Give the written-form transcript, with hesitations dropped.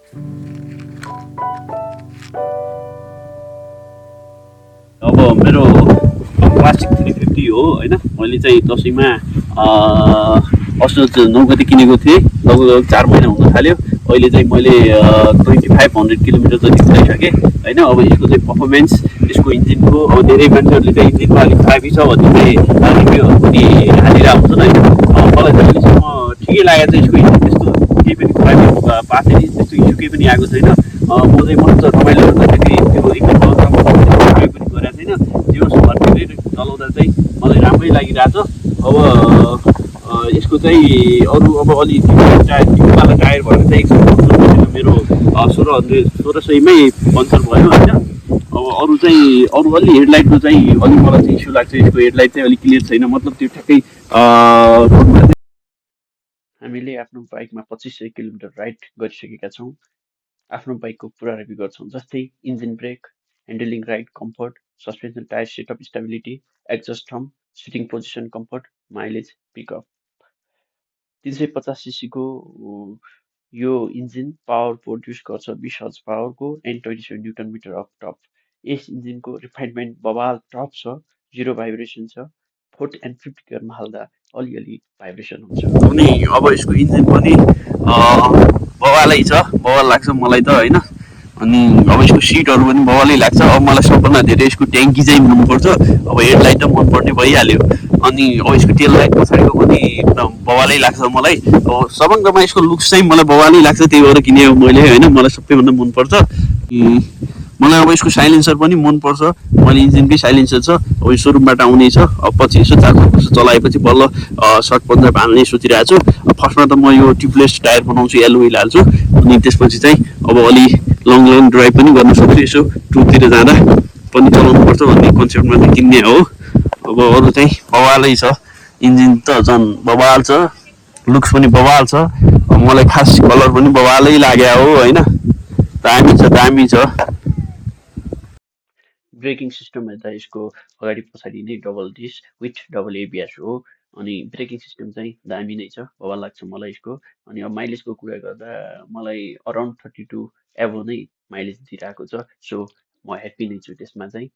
अब मेरो क्लासिक 350 हो होइन। मैले चाहिँ दसैँमा असोज 9 गते किनेको थिएँ। लगभग 4 महिना हुन थाल्यो। अहिले चाहिँ मैले 2500 किलोमिटर जति कुदाइसकेँ होइन। अब यसको चाहिँ पर्फर्मेन्स, यसको इन्जिनको, अब धेरै मान्छेहरूले चाहिँ इन्जिनमा अलिक खराबी छ भन्ने चाहिँ रिभ्यूहरू पनि हालिरहेको हुन्छन् होइन। मलाई चाहिँ अहिलेसम्म ठिकै लागेको छ। यसको इन्जिन त्यस्तो केही पनि खराबी भएको छैन, त्यस्तो इस्यु केही पनि आएको छैन। म चाहिँ मस्त रमाइलो गर्दाखेरि त्यो एकदम प्रयोग पनि गरेको छैन। त्यो फर्केर चलाउँदा चाहिँ मलाई राम्रै लागिरहेको छ। अब यसको चाहिँ अरू अब अलि टायर टिमुवाला टायर भएर चाहिँ 150 मेरो 1600मै पङ्चर भयो होइन। अब अरू चाहिँ अरू अलि हेडलाइटको चाहिँ अलिक मलाई चाहिँ इस्यु लाग्छ। यसको हेडलाइट चाहिँ अलिक क्लियर छैन, मतलब त्यो ठ्याक्कै रोडमा चाहिँ हामीले आफ्नो बाइकमा 2500 किलोमिटर राइड गरिसकेका छौँ। आफ्नो बाइकको पुरा रिभ्यू गर्छौँ, जस्तै engine brake, handling ride comfort, suspension tyre setup stability, exhaust horn, seating position comfort, mileage, pickup. 350 सीसीको यो इन्जिन पावर प्रोड्युस गर्छ 20 हर्ज पावरको and 27 newton metre of top. यस इन्जिनको रिफाइनमेन्ट बवाल टप छ, जिरो भाइब्रेसन छ। 4th एन्ड 5th गियरमा हाल्दा अलिअलि भाइब्रेसन हुन्छ। अनि अब यसको इन्जिन पनि बवालै छ, बवाल लाग्छ मलाई त होइन। अनि अब यसको सिटहरू पनि बवालै लाग्छ। अब मलाई सबभन्दा धेरै यसको ट्याङ्की चाहिँ मनपर्छ। अब हेडलाइट त मनपर्ने भइहाल्यो। अनि अब यसको टेल लाइट पछाडिको पनि एकदम बवालै लाग्छ मलाई। अब सबभन्दामा यसको लुक्स चाहिँ मलाई बवालै लाग्छ, त्यही भएर किनेँ मैले होइन। मलाई सबैभन्दा मनपर्छ। मलाई अब यसको साइलेन्सर पनि मनपर्छ। मैले इन्जिनकै साइलेन्सर छ, अब यो सोरुमबाट आउने छ। अब पछि यसो 4-5 वर्ष चलाएपछि बल्ल सर्ट पन्जाब हाल्ने सोचिरहेको छु। अब फर्स्टमा त म यो ट्युबलेस टायर बनाउँछु, एलो व्हिल हाल्छु। अनि त्यसपछि चाहिँ अब अलि लङ लङ ड्राइभ पनि गर्न सक्छु। यसो टुरतिर जाँदा पनि चलाउनुपर्छ भन्ने कन्सेप्टमा चाहिँ किन्ने हो। अब अरू चाहिँ बवालै छ, इन्जिन त झन् बवाल छ, लुक्स पनि बवाल छ। अब मलाई खास कलर पनि बवालै लाग्यो हो होइन। दामी छ, दामी छ। ब्रेकिङ सिस्टम हेर्दा यसको अगाडि पछाडि नै double disc with double ABS हो। अनि ब्रेकिङ सिस्टम चाहिँ दामी नै छ, बवाल लाग्छ मलाई यसको। अनि अब माइलेजको कुरा गर्दा मलाई अराउन्ड 32 एभो नै माइलेज दिइरहेको छ। सो म ह्याप्पी नै छु त्यसमा चाहिँ।